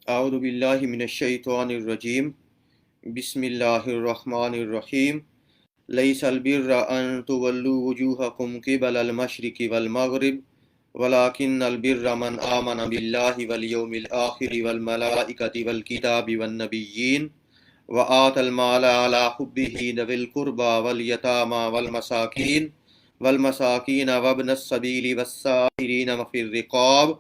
اعوذ باللہ من الشیطان الرجیم بسم اللہ الرحمن الرحیم لیس البر ان تولوا وجوہکم قبل المشرق والمغرب ولكن البر من آمن باللہ والیوم الآخر والملائکۃ والکتاب والنبیین وآتى المال على حبه ذوي القربى واليتامى والمساكين وابن السبيل والسائلين وفي الرقاب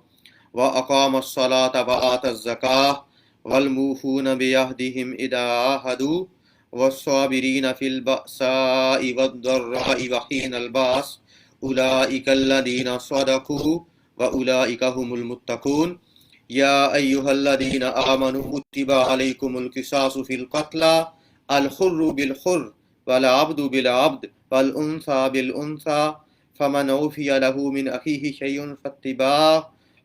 وأقام الصلاة وآتى الزكاة والموفون بعهدهم إذا عاهدوا والصابرين في البأساء والضراء وحين البأس أولئك الذين صدقوا وأولئك هم المتقون يا أيها الذين آمنوا كتب عليكم القصاص في القتلى الحر بالحر والعبد بالعبد والأنثى بالأنثى فمن عفي له من أخيه شيء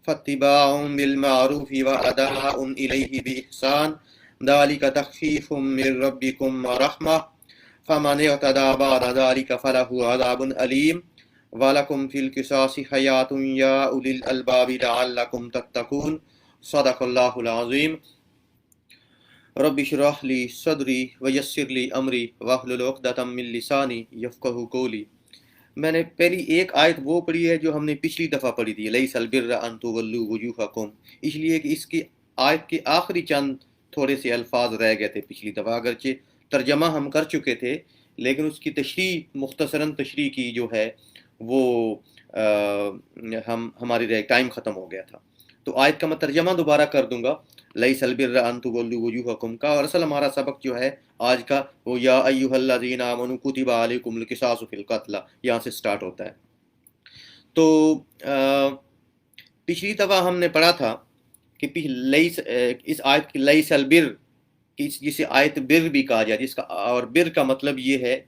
فاتباع بالمعروف وأداء إليه بإحسان ذلك تخفيف من ربكم ورحمة فمن اعتدى بعد ذلك فله عذاب أليم وَلَكُمْ فِي الْقِصَاصِ حَيَاةٌ يَا أُولِي الْأَلْبَابِ لَعَلَّكُمْ تَتَّقُونَ صدق اللہ العظیم۔ رب اشرح لی صدری ویسر لی امری واحلل عقدۃ من لسانی یفقہوا قولی۔ میں نے پہلی ایک آیت وہ پڑھی ہے جو ہم نے پچھلی دفعہ پڑھی تھی، لیس البر ان تولوا وجوہکم، اس لیے کہ اس کی آیت کے آخری چند تھوڑے سے الفاظ رہ گئے تھے پچھلی دفعہ، اگرچہ ترجمہ ہم کر چکے تھے لیکن اس کی تشریح مختصراً تشریح کی جو ہے وہ ہماری ٹائم ختم ہو گیا تھا، تو آیت کا میں ترجمہ دوبارہ کر دوں گا، لیس البر ان تولوا وجوہکم کا، اور اصل ہمارا سبق جو ہے آج کا وہ یا ایھا الذین آمنوا کتب علیکم القصاص فی القتلی، یہاں سے سٹارٹ ہوتا ہے۔ تو پچھلی دفعہ ہم نے پڑھا تھا کہ اس آیت کی لیس البر، جسے آیت بر بھی کہا جائے، جس کا اور بر کا مطلب یہ ہے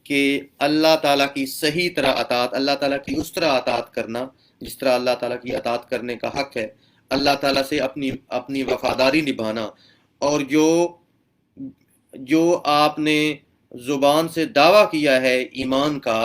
کہ اللہ تعالیٰ کی صحیح طرح اطاعت، اللہ تعالیٰ کی اس طرح اطاعت کرنا جس طرح اللہ تعالیٰ کی اطاعت کرنے کا حق ہے، اللہ تعالیٰ سے اپنی وفاداری نبھانا، اور جو آپ نے زبان سے دعویٰ کیا ہے ایمان کا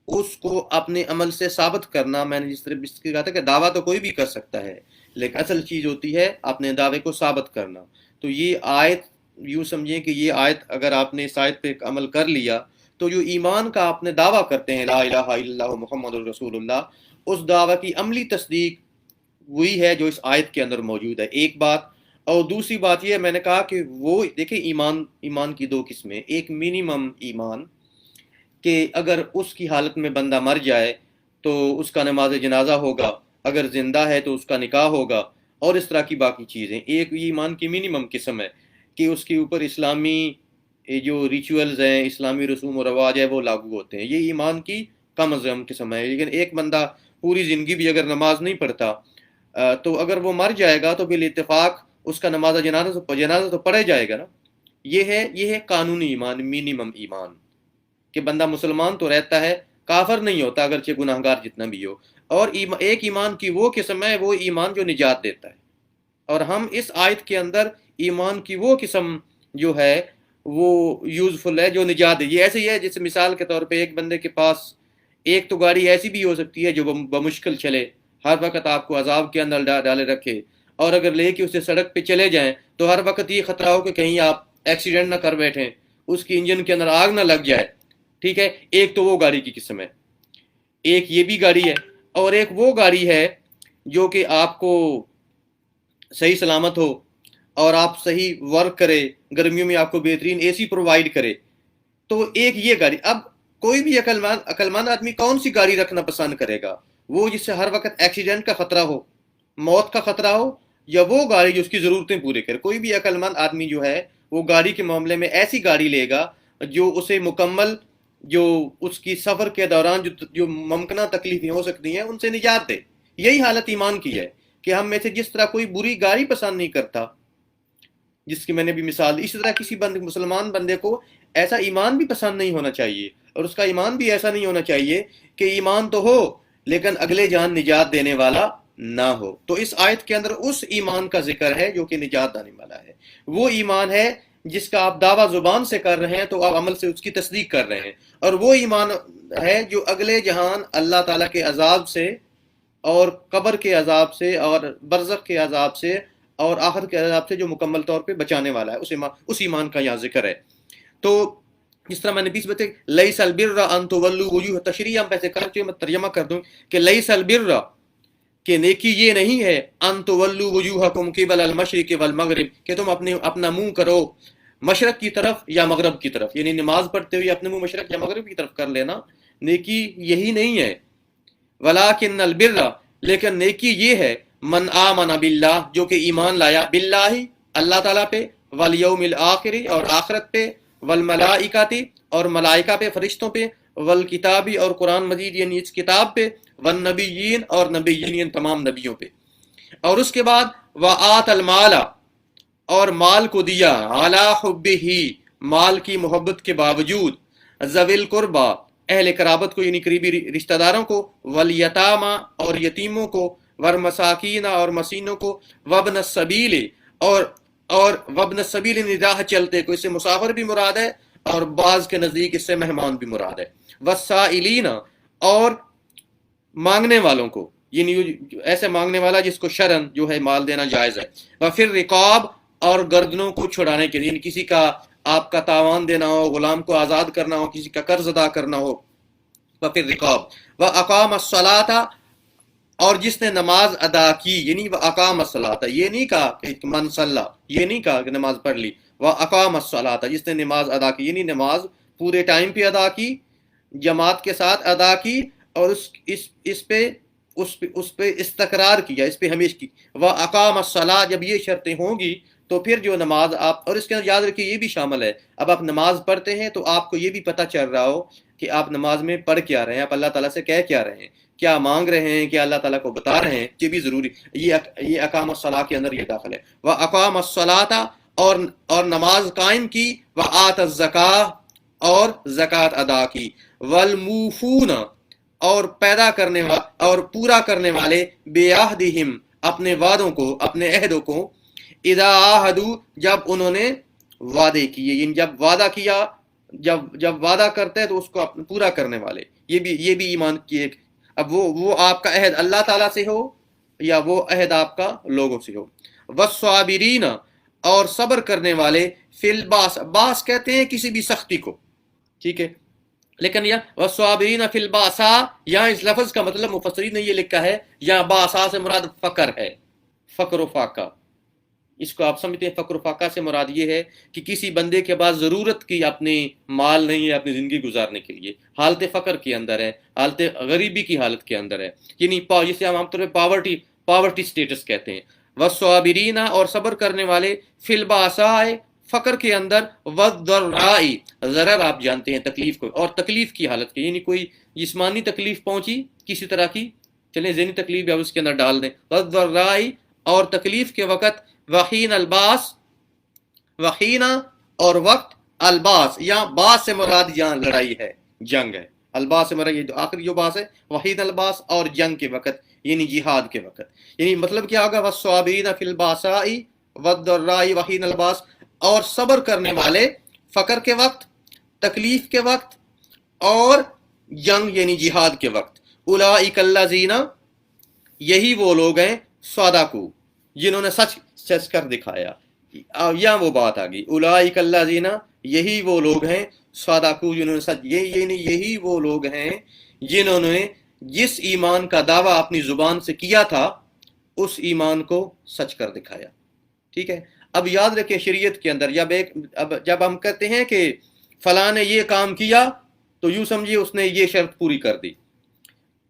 اس کو اپنے عمل سے ثابت کرنا۔ میں نے جس طرح کہا تھا کہ دعویٰ تو کوئی بھی کر سکتا ہے لیکن اصل چیز ہوتی ہے اپنے دعوے کو ثابت کرنا۔ تو یہ آیت یوں سمجھیں کہ یہ آیت اگر آپ نے اس آیت پہ عمل کر لیا تو جو ایمان کا آپ نے دعویٰ کرتے ہیں لا الہ الا اللہ محمد الرسول اللہ، اس دعویٰ کی عملی تصدیق وہی ہے جو اس آیت کے اندر موجود ہے، ایک بات۔ اور دوسری بات یہ ہے، میں نے کہا کہ وہ دیکھیں ایمان کی دو قسمیں، ایک منیمم ایمان کہ اگر اس کی حالت میں بندہ مر جائے تو اس کا نماز جنازہ ہوگا، اگر زندہ ہے تو اس کا نکاح ہوگا، اور اس طرح کی باقی چیزیں۔ ایک ایمان کی منیمم قسم ہے کہ اس کے اوپر اسلامی جو ریچولز ہیں، اسلامی رسوم و رواج ہے وہ لاگو ہوتے ہیں، یہ ایمان کی کم از کم قسم ہے۔ لیکن ایک بندہ پوری زندگی بھی اگر نماز نہیں پڑھتا تو اگر وہ مر جائے گا تو بالاتفاق اس کا نماز جنازہ تو پڑھا جائے گا نا۔ یہ ہے قانونی ایمان، منیمم ایمان، کہ بندہ مسلمان تو رہتا ہے، کافر نہیں ہوتا اگرچہ گناہگار جتنا بھی ہو۔ اور ایک ایمان کی وہ قسم ہے، وہ ایمان جو نجات دیتا ہے، اور ہم اس آیت کے اندر ایمان کی وہ قسم جو ہے وہ یوزفل ہے جو نجات دے۔ یہ ایسے ہی ہے جیسے مثال کے طور پہ ایک بندے کے پاس ایک تو گاڑی ایسی بھی ہو سکتی ہے جو بمشکل چلے، ہر وقت آپ کو عذاب کے اندر ڈالے رکھے، اور اگر لے کے اسے سڑک پہ چلے جائیں تو ہر وقت یہ خطرہ ہو کہ کہیں آپ ایکسیڈنٹ نہ کر بیٹھیں، اس کی انجن کے اندر آگ نہ لگ جائے، ٹھیک ہے۔ ایک تو وہ گاڑی کی قسم ہے، ایک یہ بھی گاڑی ہے، اور ایک وہ گاڑی ہے جو کہ آپ کو صحیح سلامت ہو اور آپ صحیح ورک کرے، گرمیوں میں آپ کو بہترین اے سی پرووائڈ کرے، تو ایک یہ گاڑی۔ اب کوئی بھی عقل مند آدمی کون سی گاڑی رکھنا پسند کرے گا؟ وہ جس سے ہر وقت ایکسیڈنٹ کا خطرہ ہو، موت کا خطرہ ہو، یا وہ گاڑی جو اس کی ضرورتیں پورے کرے؟ کوئی بھی عقل مند آدمی جو ہے وہ گاڑی کے معاملے میں ایسی گاڑی لے گا جو اسے مکمل، جو اس کی سفر کے دوران جو ممکنہ تکلیفیں ہو سکتی ہیں ان سے نجات دے۔ یہی حالت ایمان کی ہے کہ ہم میں سے جس طرح کوئی بری گاڑی پسند نہیں کرتا، جس کی میں نے بھی مثال دی، اسی طرح کسی مسلمان بندے کو ایسا ایمان بھی پسند نہیں ہونا چاہیے، اور اس کا ایمان بھی ایسا نہیں ہونا چاہیے کہ ایمان تو ہو لیکن اگلے جان نجات دینے والا نہ ہو۔ تو اس آیت کے اندر اس ایمان کا ذکر ہے جو کہ نجات دینے والا ہے، وہ ایمان ہے جس کا آپ دعویٰ زبان سے کر رہے ہیں تو آپ عمل سے اس کی تصدیق کر رہے ہیں، اور وہ ایمان ہے جو اگلے جہان اللہ تعالیٰ کے عذاب سے اور قبر کے عذاب سے اور برزخ کے عذاب سے اور آخرت کے عذاب سے جو مکمل طور پہ بچانے والا ہے، اس ایمان کا یہاں ذکر ہے۔ تو جس طرح میں نے بیچ بتایا لیس البر ان تولوا وجوہ، تشریح ہم پیسے کر چکے، میں ترجمہ کر دوں کہ لیس البر، کہ نیکی یہ نہیں ہے ان تولوا وجوہکم قبل المشرق والمغرب، کہ تم اپنا منہ کرو مشرق کی طرف یا مغرب کی طرف، یعنی نماز پڑھتے ہوئے اپنے منہ مشرق یا مغرب کی طرف کر لینا، نیکی یہی نہیں ہے۔ ولکن البر، لیکن نیکی یہ ہے من آمن باللہ، جو کہ ایمان لایا باللہ اللہ تعالیٰ پہ، والیوم الآخر اور آخرت پہ، والملائکۃ اور ملائکہ پہ فرشتوں پہ، والکتابی اور قرآن مجید یعنی اس کتاب پہ، والنبیین اور نبیین یعنی تمام نبیوں پہ، اور اس کے بعد وآت المال، اور مال کو دیا، علی حبہ، مال کی محبت کے باوجود، ذوی القربہ اہل قرابت کو یعنی قریبی رشتہ داروں کو، والیتامى اور یتیموں کو، والمساکین اور مسکینوں کو، وابن السبیل اور وابن السبیل یعنی راہ چلتے کو، اس سے مسافر بھی مراد ہے اور بعض کے نزدیک اس سے مہمان بھی مراد ہے، والسائلین اور مانگنے والوں کو، یعنی ایسے مانگنے والا جس کو شرعن جو ہے مال دینا جائز ہے، وفر رقاب اور گردنوں کو چھڑانے کے لیے، یعنی کسی کا آپ کا تاوان دینا ہو، غلام کو آزاد کرنا ہو، کسی کا قرض ادا کرنا ہو، وفر رقاب، واقام الصلاۃ اور جس نے نماز ادا کی، یعنی واقام الصلاۃ، یہ نہیں کہا کہ من صلی، یہ نہیں کہا کہ نماز پڑھ لی، واقام الصلاۃ جس نے نماز ادا کی، یعنی نماز پورے ٹائم پہ ادا کی، جماعت کے ساتھ ادا کی، اور اس پہ استقرار کیا، اس پہ ہمیشہ کی، واقام الصلاۃ، جب یہ شرطیں ہوں گی تو پھر جو نماز آپ، اور اس کے اندر یاد رکھیے یہ بھی شامل ہے، اب آپ نماز پڑھتے ہیں تو آپ کو یہ بھی پتہ چل رہا ہو کہ آپ نماز میں پڑھ کیا رہے ہیں، آپ اللہ تعالیٰ سے کہہ کیا رہے ہیں، کیا مانگ رہے ہیں، کیا اللہ تعالیٰ کو بتا رہے ہیں، یہ بھی ضروری، یہ اقام الصلاۃ کے اندر یہ داخل ہے، واقام الصلاۃ اور نماز قائم کی، وآت الزکاۃ اور زکوٰۃ ادا کی، والموفون اور پیدا کرنے اور پورا کرنے والے، بعہدہم اپنے وعدوں کو، اپنے عہدوں کو، اذا عاہدوا جب انہوں نے وعدے کیے، یعنی جب وعدہ کیا، جب وعدہ کرتے ہیں تو اس کو پورا کرنے والے، یہ بھی ایمان کی ایک، اب وہ آپ کا عہد اللہ تعالیٰ سے ہو یا وہ عہد آپ کا لوگوں سے ہو، والصابرین اور صبر کرنے والے، فی الباس، باس کہتے ہیں کسی بھی سختی کو، ٹھیک ہے، لیکن یا والصابرین فی الباسا، یہاں اس لفظ کا مطلب مفسرین نے یہ لکھا ہے، یہاں باسا سے مراد فقر ہے، فقر و فاقہ، اس کو آپ سمجھتے ہیں، فقر و فاقہ سے مراد یہ ہے کہ کسی بندے کے پاس ضرورت کی اپنی مال نہیں ہے اپنی زندگی گزارنے کے لیے، حالت فقر کے اندر ہے، حالت غریبی کی حالت کے اندر ہے، یعنی جسے ہم عام طور پہ پاورٹی سٹیٹس کہتے ہیں، والصابرین اور صبر کرنے والے، فی الباساء فقر کے اندر، والضراء ضرر آپ جانتے ہیں تکلیف کو، اور تکلیف کی حالت کے، یعنی کوئی جسمانی تکلیف پہنچی کسی طرح کی، چلیں ذہنی تکلیف بھی آپ اس کے اندر ڈال دیں، والضراء اور تکلیف کے وقت، وحین الباس، وحینہ اور وقت، الباس یہاں باس سے مراد یہاں لڑائی ہے، جنگ ہے، الباس سے مراد یہ آخری جو باس ہے، وحین الباس اور جنگ کے وقت یعنی جہاد کے وقت، یعنی مطلب کیا ہوگا، والصابرین فی الباساء والضراء وحین الباس، اور صبر کرنے والے فقر کے وقت، تکلیف کے وقت اور جنگ یعنی جہاد کے وقت، اولئک الذین یہی وہ لوگ ہیں، صدقوا جنہوں نے سچ کر دکھایا، یہاں وہ بات آ گئی، اولئک الذین یہی وہ لوگ ہیں، صدقوا جنہوں نے سچ، یہی وہ لوگ ہیں جنہوں نے جس ایمان کا دعویٰ اپنی زبان سے کیا تھا اس ایمان کو سچ کر دکھایا، ٹھیک ہے۔ اب یاد رکھیں شریعت کے اندر جب ہم کہتے ہیں کہ فلاں نے یہ کام کیا تو یوں سمجھیے اس نے یہ شرط پوری کر دی،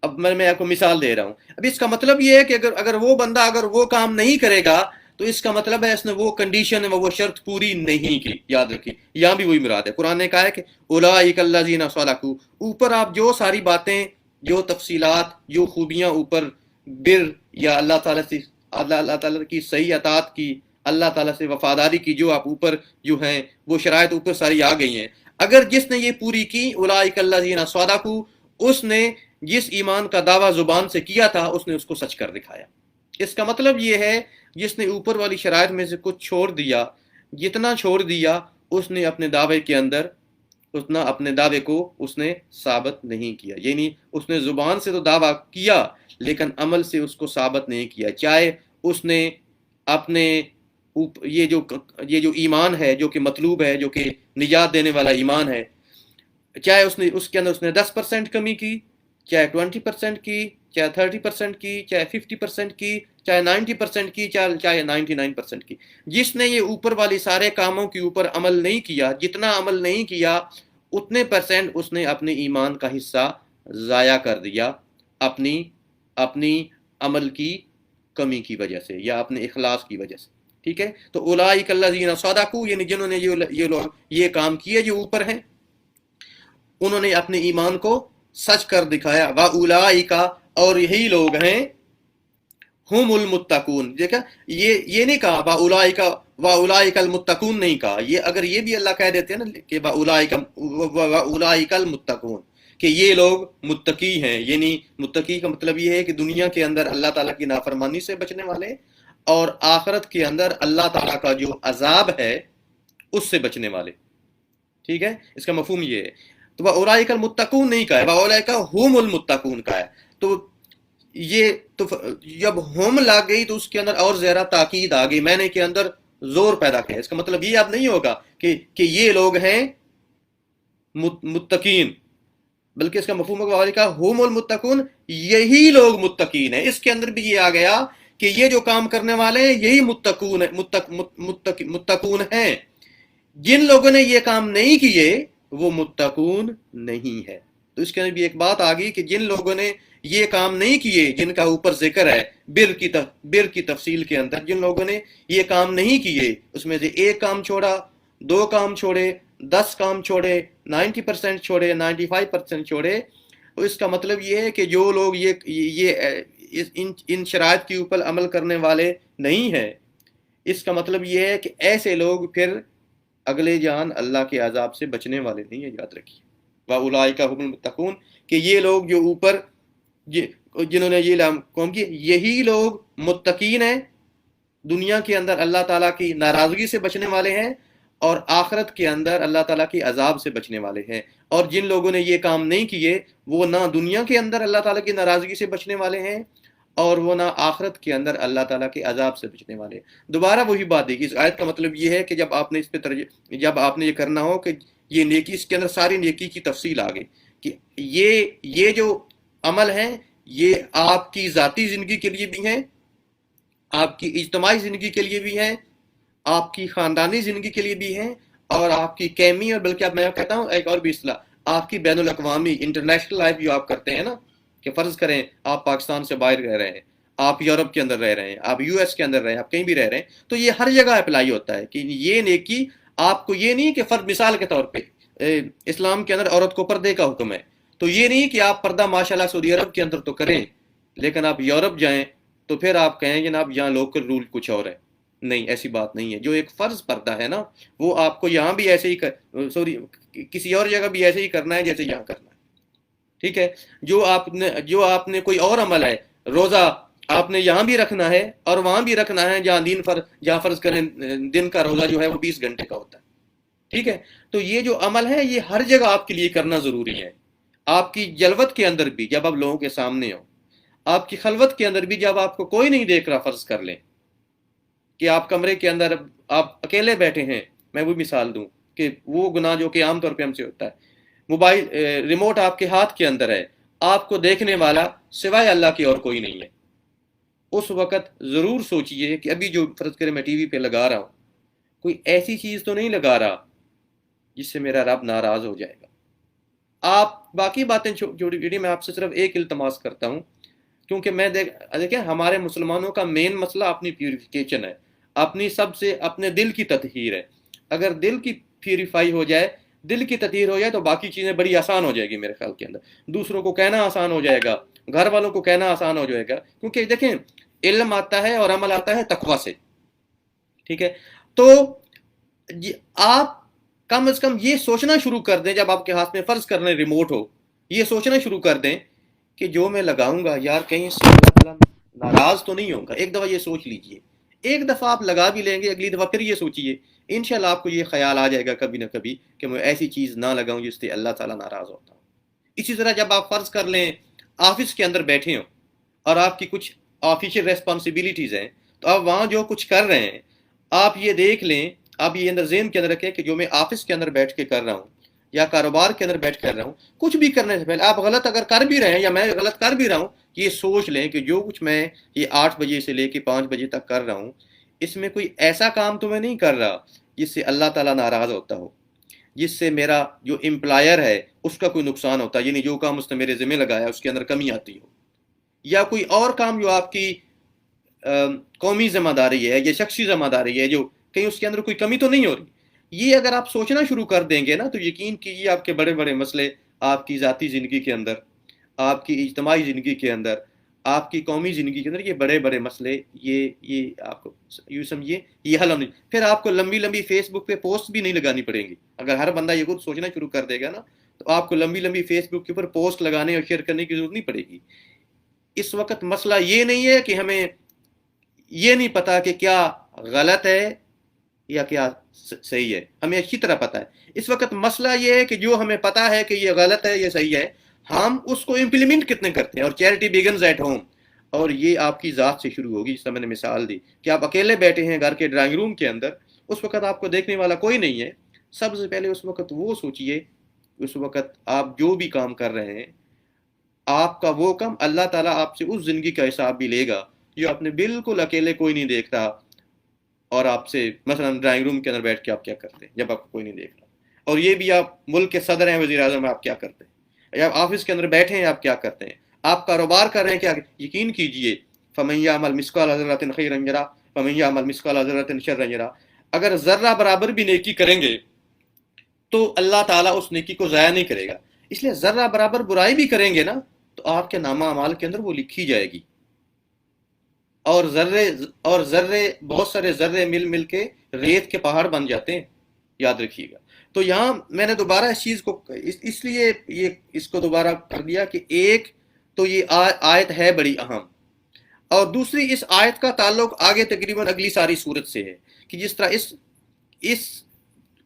اب میں آپ کو مثال دے رہا ہوں، اب اس کا مطلب یہ ہے کہ اگر وہ بندہ اگر وہ کام نہیں کرے گا تو اس کا مطلب ہے اس نے وہ کنڈیشن وہ شرط پوری نہیں کی، یاد رکھیے یہاں بھی وہی مراد ہے، قرآن نے کہا ہے کہ اولئک الذین صدقوا، اوپر آپ جو ساری باتیں، جو تفصیلات، جو خوبیاں اوپر بر یا اللہ تعالیٰ کی صحیح اطاعت کی، اللہ تعالیٰ سے وفاداری کی، جو آپ اوپر جو ہیں وہ شرائط اوپر ساری آ گئی ہیں، اگر جس نے یہ پوری کی، اولئک الذین صدقوا، اس نے جس ایمان کا دعویٰ زبان سے کیا تھا اس نے اس کو سچ کر دکھایا، اس کا مطلب یہ ہے جس نے اوپر والی شرائط میں سے کچھ چھوڑ دیا، جتنا چھوڑ دیا اس نے اپنے دعوے کے اندر اتنا اپنے دعوے کو اس نے ثابت نہیں کیا، یعنی اس نے زبان سے تو دعویٰ کیا لیکن عمل سے اس کو ثابت نہیں کیا، چاہے اس نے اپنے یہ جو ایمان ہے جو کہ مطلوب ہے، جو کہ نجات دینے والا ایمان ہے، چاہے اس کے اندر اس نے 10% کمی کی، چاہے 20% کی، چاہے 30% کی، چاہے 50% کی، چاہے 90% کی، چاہے 99% کی، جس نے یہ اوپر والی سارے کاموں کے اوپر عمل نہیں کیا، جتنا عمل نہیں کیا اتنے % اس نے اپنے ایمان کا حصہ ضائع کر دیا، اپنی عمل کی کمی کی وجہ سے یا اپنے اخلاص کی وجہ سے. ٹھیک ہے، تو اولئک الذین صدقوا، یعنی جنہوں نے یہ لوگ یہ کام کیے جو اوپر ہیں، انہوں نے اپنے ایمان کو سچ کر دکھایا. وَأُولَئِکَ، اور یہی لوگ ہیں، ہم المتقون. دیکھا، یہ نہیں کہا وَأُولَئِکَ الْمُتَّقُونَ نہیں کہا. یہ اگر یہ بھی اللہ کہہ دیتے ہیں نا کہ وَأُولَئِکَ الْمُتَّقُونَ، کہ یہ لوگ متقی ہیں، یعنی متقی کا مطلب یہ ہے کہ دنیا کے اندر اللہ تعالیٰ کی نافرمانی سے بچنے والے، اور آخرت کے اندر اللہ تعالیٰ کا جو عذاب ہے اس سے بچنے والے. ٹھیک ہے، اس کا مفہوم یہ ہے. تو وَأُولَئِکَ الْمُتَّقُونَ نہیں کہا ہے، وَأُولَئِکَ هُمُ الْمُتَّقُونَ کہا ہے. تو جب ہم لگ گئی تو اس کے اندر اور زیادہ تاکید آ گئی، میں نے کے اندر زور پیدا کیا. اس کا مطلب یہ اب نہیں ہوگا کہ یہ لوگ ہیں متقین، بلکہ اس کا مفہوم ہوگا وَأُولَئِکَ هُمُ الْمُتَّقُونَ، یہی لوگ متقین ہیں. اس کے اندر بھی یہ آ گیا کہ یہ جو کام کرنے والے ہیں یہی متقون ہیں. جن لوگوں نے یہ کام نہیں کیے وہ متقون نہیں ہے. تو اس کے اندر بھی ایک بات آ گئی کہ جن لوگوں نے یہ کام نہیں کیے، جن کا اوپر ذکر ہے بر کی تفصیل کے اندر، جن لوگوں نے یہ کام نہیں کیے، اس میں سے ایک کام چھوڑا، 2 کام چھوڑے، 10 کام چھوڑے، 90% چھوڑے، 95% چھوڑے، تو اس کا مطلب یہ ہے کہ جو لوگ ان شرائط کے اوپر عمل کرنے والے نہیں ہیں، اس کا مطلب یہ ہے کہ ایسے لوگ پھر اگلے جان اللہ کے عذاب سے بچنے والے نہیں ہیں. یاد رکھیے، وَأُولَئِکَ هُمُ الْمُتَّقُونَ، کہ یہ لوگ جو اوپر جنہوں نے یہ قوم کی، یہی لوگ متقین ہیں، دنیا کے اندر اللہ تعالیٰ کی ناراضگی سے بچنے والے ہیں، اور آخرت کے اندر اللہ تعالیٰ کی عذاب سے بچنے والے ہیں. اور جن لوگوں نے یہ کام نہیں کیے وہ نہ دنیا کے اندر اللہ تعالیٰ کی ناراضگی سے بچنے والے ہیں، اور وہ نہ آخرت کے اندر اللہ تعالیٰ کے عذاب سے بچنے والے. دوبارہ وہی بات دیکھیے، اس آیت کا مطلب یہ ہے کہ جب آپ نے اس پہ جب آپ نے یہ کرنا ہو کہ یہ نیکی، اس کے اندر ساری نیکی کی تفصیل آ گئی کہ یہ جو عمل ہیں یہ آپ کی ذاتی زندگی کے لیے بھی ہیں، آپ کی اجتماعی زندگی کے لیے بھی ہیں، آپ کی خاندانی زندگی کے لیے بھی ہیں، اور آپ کی قومی، اور بلکہ اب میں کہتا ہوں ایک اور بھی اصطلاح، آپ کی بین الاقوامی انٹرنیشنل لائف جو آپ کرتے ہیں نا، کہ فرض کریں آپ پاکستان سے باہر رہ رہے ہیں، آپ یورپ کے اندر رہ رہے ہیں، آپ یو ایس کے اندر رہ رہے ہیں، آپ کہیں بھی رہ رہے ہیں، تو یہ ہر جگہ اپلائی ہوتا ہے کہ یہ نیکی آپ کو، یہ نہیں کہ فرض مثال کے طور پہ اسلام کے اندر عورت کو پردے کا حکم ہے، تو یہ نہیں کہ آپ پردہ ماشاءاللہ سعودی عرب کے اندر تو کریں، لیکن آپ یورپ جائیں تو پھر آپ کہیں جناب یہاں لوکل رول کچھ اور ہے. نہیں، ایسی بات نہیں ہے. جو ایک فرض پردہ ہے نا، وہ آپ کو یہاں بھی ایسے ہی کسی اور جگہ بھی ایسے ہی کرنا ہے جیسے یہاں کرنا ہے. ٹھیک ہے، جو آپ نے کوئی اور عمل ہے، روزہ آپ نے یہاں بھی رکھنا ہے اور وہاں بھی رکھنا ہے، جہاں فرض کریں دن کا روزہ جو ہے وہ 20 گھنٹے کا ہوتا ہے. ٹھیک ہے، تو یہ جو عمل ہے یہ ہر جگہ آپ کے لیے کرنا ضروری ہے. آپ کی جلوت کے اندر بھی جب آپ لوگوں کے سامنے ہو، آپ کی خلوت کے اندر بھی جب آپ کو کوئی نہیں دیکھ رہا، فرض کر لیں کہ آپ کمرے کے اندر آپ اکیلے بیٹھے ہیں، میں وہ مثال دوں کہ وہ گناہ جو کہ عام طور پہ ہم سے ہوتا ہے، موبائل ریموٹ آپ کے ہاتھ کے اندر ہے، آپ کو دیکھنے والا سوائے اللہ کی اور کوئی نہیں ہے. اس وقت ضرور سوچئے کہ ابھی جو فرض کرے میں ٹی وی پہ لگا رہا ہوں، کوئی ایسی چیز تو نہیں لگا رہا جس سے میرا رب ناراض ہو جائے گا. آپ باقی باتیں چھوڑی، میں آپ سے صرف ایک التماس کرتا ہوں، کیونکہ میں دیکھیں ہمارے مسلمانوں کا مین مسئلہ اپنی پیوریفیکیشن ہے، اپنے دل کی تطہیر ہے. اگر دل کی پیوریفائی ہو جائے، دل کی تطہیر ہو جائے تو باقی چیزیں بڑی آسان ہو جائے گی میرے خیال کے اندر. دوسروں کو کہنا آسان ہو جائے گا، گھر والوں کو کہنا آسان ہو جائے گا، کیونکہ دیکھیں علم آتا ہے اور عمل آتا ہے تقویٰ سے. ٹھیک ہے، تو آپ کم از کم یہ سوچنا شروع کر دیں، جب آپ کے ہاتھ میں فرض کرنے ریموٹ ہو، یہ سوچنا شروع کر دیں کہ جو میں لگاؤں گا یار کہیں سے اللہ تعالیٰ ناراض تو نہیں ہوگا. ایک دفعہ یہ سوچ لیجئے، ایک دفعہ آپ لگا بھی لیں گے، اگلی دفعہ پھر یہ سوچئے، انشاءاللہ آپ کو یہ خیال آ جائے گا کبھی نہ کبھی کہ میں ایسی چیز نہ لگاؤں جس سے اللہ تعالیٰ ناراض ہوتا ہوں. اسی طرح جب آپ فرض کر لیں آفس کے اندر بیٹھے ہوں اور آپ کی کچھ آفیشیل ریسپانسبلٹیز ہیں، تو آپ وہاں جو کچھ کر رہے ہیں آپ یہ دیکھ لیں، آپ یہ اندر ذہن کے اندر رکھیں کہ جو میں آفس کے اندر بیٹھ کے کر رہا ہوں یا کاروبار کے اندر بیٹھ کر رہا ہوں، کچھ بھی کرنے سے پہلے آپ غلط اگر کر بھی رہے ہیں یا میں غلط کر بھی رہا ہوں، یہ سوچ لیں کہ جو کچھ میں یہ 8 بجے سے لے کے 5 بجے تک کر رہا ہوں، اس میں کوئی ایسا کام تو میں نہیں کر رہا جس سے اللہ تعالیٰ ناراض ہوتا ہو، جس سے میرا جو امپلائر ہے اس کا کوئی نقصان ہوتا ہے، یعنی جو کام اس نے میرے ذمہ لگایا اس کے اندر کمی آتی ہو، یا کوئی اور کام جو آپ کی قومی ذمہ داری ہے یا شخصی ذمہ داری ہے جو کہیں اس کے اندر کوئی کمی تو نہیں ہو رہی، یہ اگر آپ سوچنا شروع کر دیں گے نا تو یقین کیجیے آپ کے بڑے بڑے مسئلے آپ کی ذاتی زندگی کے اندر، آپ کی اجتماعی زندگی کے اندر، آپ کی قومی زندگی کے اندر، یہ بڑے بڑے مسئلے یہ آپ کو یوں سمجھیے یہ حل ہونے، پھر آپ کو لمبی لمبی فیس بک پہ پوسٹ بھی نہیں لگانی پڑیں گی۔ اگر ہر بندہ یہ خود سوچنا شروع کر دے گا نا تو آپ کو لمبی لمبی فیس بک کے اوپر پوسٹ لگانے اور شیئر کرنے کی ضرورت نہیں پڑے گی۔ اس وقت مسئلہ یہ نہیں ہے کہ ہمیں یہ نہیں پتا کہ کیا غلط ہے یا کیا صحیح ہے، ہمیں اچھی طرح پتا ہے۔ اس وقت مسئلہ یہ ہے کہ جو ہمیں پتا ہے کہ یہ غلط ہے یہ صحیح ہے، ہم اس کو امپلیمنٹ کتنے کرتے ہیں، اور چیریٹی بگنز ایٹ ہوم، اور یہ آپ کی ذات سے شروع ہوگی۔ جس طرح میں نے مثال دی کہ آپ اکیلے بیٹھے ہیں گھر کے ڈرائنگ روم کے اندر، اس وقت آپ کو دیکھنے والا کوئی نہیں ہے، سب سے پہلے اس وقت وہ سوچئے، اس وقت آپ جو بھی کام کر رہے ہیں آپ کا وہ کام اللہ تعالیٰ آپ سے اس زندگی کا حساب بھی لے گا جو آپ نے بالکل اکیلے کوئی نہیں دیکھتا، اور آپ سے مثلا ڈرائنگ روم کے اندر بیٹھ کے آپ کیا کرتے ہیں جب آپ کو کوئی نہیں دیکھ رہا، اور یہ بھی آپ ملک کے صدر ہیں، وزیر اعظم، آپ کیا کرتے ہیں، یا آپ آفس کے اندر بیٹھے ہیں آپ کیا کرتے ہیں، آپ کاروبار کر رہے ہیں کیا، یقین کیجئے فَمَن يَعْمَلْ مِثْقَالَ ذَرَّةٍ خَيْرًا يَرَهُ وَمَن يَعْمَلْ مِثْقَالَ ذَرَّةٍ شَرًّا يَرَهُ، اگر ذرہ برابر بھی نیکی کریں گے تو اللہ تعالیٰ اس نیکی کو ضائع نہیں کرے گا، اس لیے ذرہ برابر برائی بھی کریں گے نا تو آپ کے نامہ اعمال کے اندر وہ لکھی جائے گی، اور ذرے بہت سارے ذرے مل مل کے ریت کے پہاڑ بن جاتے ہیں، یاد رکھیے گا۔ تو یہاں میں نے دوبارہ اس چیز کو اس لیے اس کو دوبارہ کر دیا کہ ایک تو یہ آیت ہے بڑی اہم، اور دوسری اس آیت کا تعلق آگے تقریباً اگلی ساری صورت سے ہے کہ جس طرح اس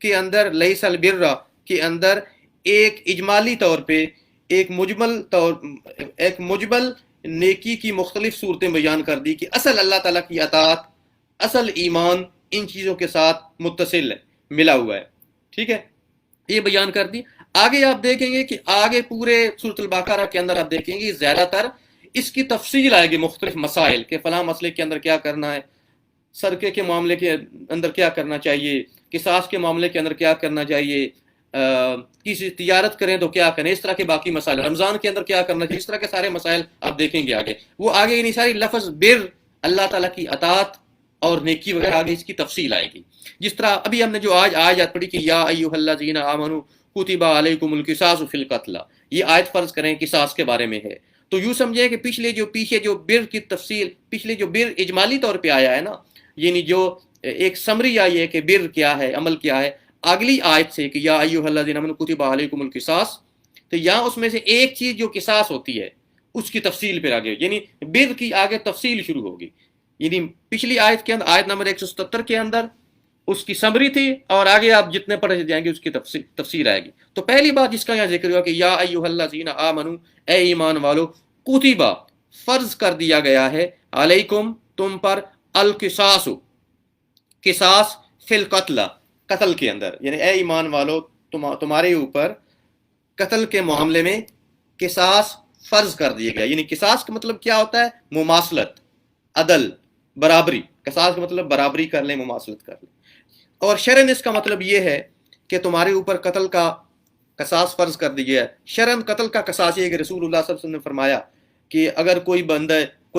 کے اندر لیس البر کے اندر ایک اجمالی طور پہ ایک مجمل نیکی کی مختلف صورتیں بیان کر دی کہ اصل اللہ تعالیٰ کی اطاعت، اصل ایمان ان چیزوں کے ساتھ متصل ہے، ملا ہوا ہے، ٹھیک ہے، یہ بیان کر دی۔ آگے آپ دیکھیں گے کہ آگے پورے سورۃ البقرہ کے اندر آپ دیکھیں گے زیادہ تر اس کی تفصیل آئے گی، مختلف مسائل کہ فلاں مسئلے کے اندر کیا کرنا ہے، صدقے کے معاملے کے اندر کیا کرنا چاہیے، قصاص کے معاملے کے اندر کیا کرنا چاہیے، کسی تجارت کریں تو کیا کریں، اس طرح کے باقی مسائل، رمضان کے اندر کیا کرنا چاہیے، اس طرح کے سارے مسائل آپ دیکھیں گے آگے، وہ آگے نہیں ساری لفظ بر، اللہ تعالیٰ کی اطاعت اور نیکی وغیرہ آگے اس کی تفصیل آئے گی۔ جس طرح ابھی ہم نے جو آیت پڑھی کہ یا ایھا الذین آمنوا کتب علیکم القصاص فی القتل، یہ آیت فرض کریں قصاص کے بارے میں ہے، تو یوں سمجھے کہ پیچھے جو بر کی تفصیل، پچھلے جو بر اجمالی طور پہ آیا ہے نا، یعنی جو ایک سمری آئی ہے کہ بر کیا ہے، عمل کیا ہے، اگلی آیت سے کہ یا ایھا الذین آمنوا کتب علیکم القصاص، تو یہاں اس میں سے ایک چیز جو قصاص ہوتی ہے اس کی تفصیل پھر آگے، یعنی بر کی آگے تفصیل شروع ہوگی، یعنی پچھلی آیت کے اندر آیت نمبر 177 کے اندر اس کی سمری تھی، اور آگے آپ جتنے پڑھے جائیں گے اس کی تفصیل آئے گی۔ تو پہلی بات جس کا یہاں ذکر ہوا کہ یا ایھا الذین آمنوا، اے ایمان والو، کتبہ فرض کر دیا گیا ہے، علیکم تم پر، القصاص قصاص، فی القتل قتل کے اندر، یعنی اے ایمان والو تمہارے اوپر قتل کے معاملے میں قصاص فرض کر دیا گیا، یعنی قصاص کا مطلب کیا ہوتا ہے، مماثلت، عدل، برابری، قصاص کا مطلب برابری کر لیں، مماثلت کر لیں، اور شرعاً اس کا مطلب یہ ہے کہ تمہارے اوپر قتل کا قصاص فرض کر دیا ہے۔ شرعاً قتل کا قصاص یہ کہ رسول اللہ صلی اللہ علیہ وسلم نے فرمایا کہ اگر کوئی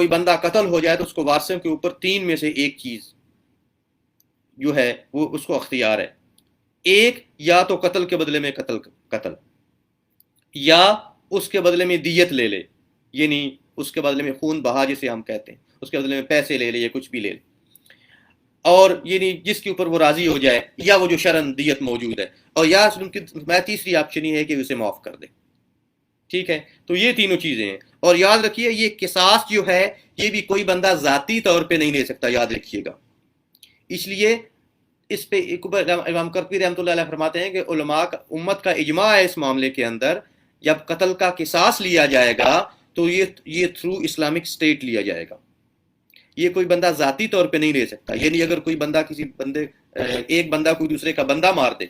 بندہ قتل ہو جائے تو اس کو وارثوں کے اوپر 3 میں سے ایک چیز جو ہے وہ اس کو اختیار ہے، ایک یا تو قتل کے بدلے میں قتل، یا اس کے بدلے میں دیت لے لے، یعنی اس کے بدلے میں خون بہا جسے ہم کہتے ہیں، اس کے بدلے میں پیسے لے لے یا کچھ بھی لے لے، اور یعنی جس کے اوپر وہ راضی ہو جائے، یا وہ جو شرعاً دیت موجود ہے، اور یا تیسری آپشن یہ ہے کہ اسے معاف کر دے، ٹھیک ہے۔ تو یہ تینوں چیزیں ہیں، اور یاد رکھیے یہ قصاص جو ہے یہ بھی کوئی بندہ ذاتی طور پہ نہیں لے سکتا، یاد رکھیے گا، اس لیے اس پہ امام قرطبی رحمۃ اللہ علیہ فرماتے ہیں کہ علماء امت کا اجماع ہے اس معاملے کے اندر، جب قتل کا قصاص لیا جائے گا تو یہ تھرو اسلامک اسٹیٹ لیا جائے گا، یہ کوئی بندہ ذاتی طور پہ نہیں لے سکتا. یعنی اگر کوئی بندہ کسی بندے ایک بندہ کوئی دوسرے کا بندہ مار دے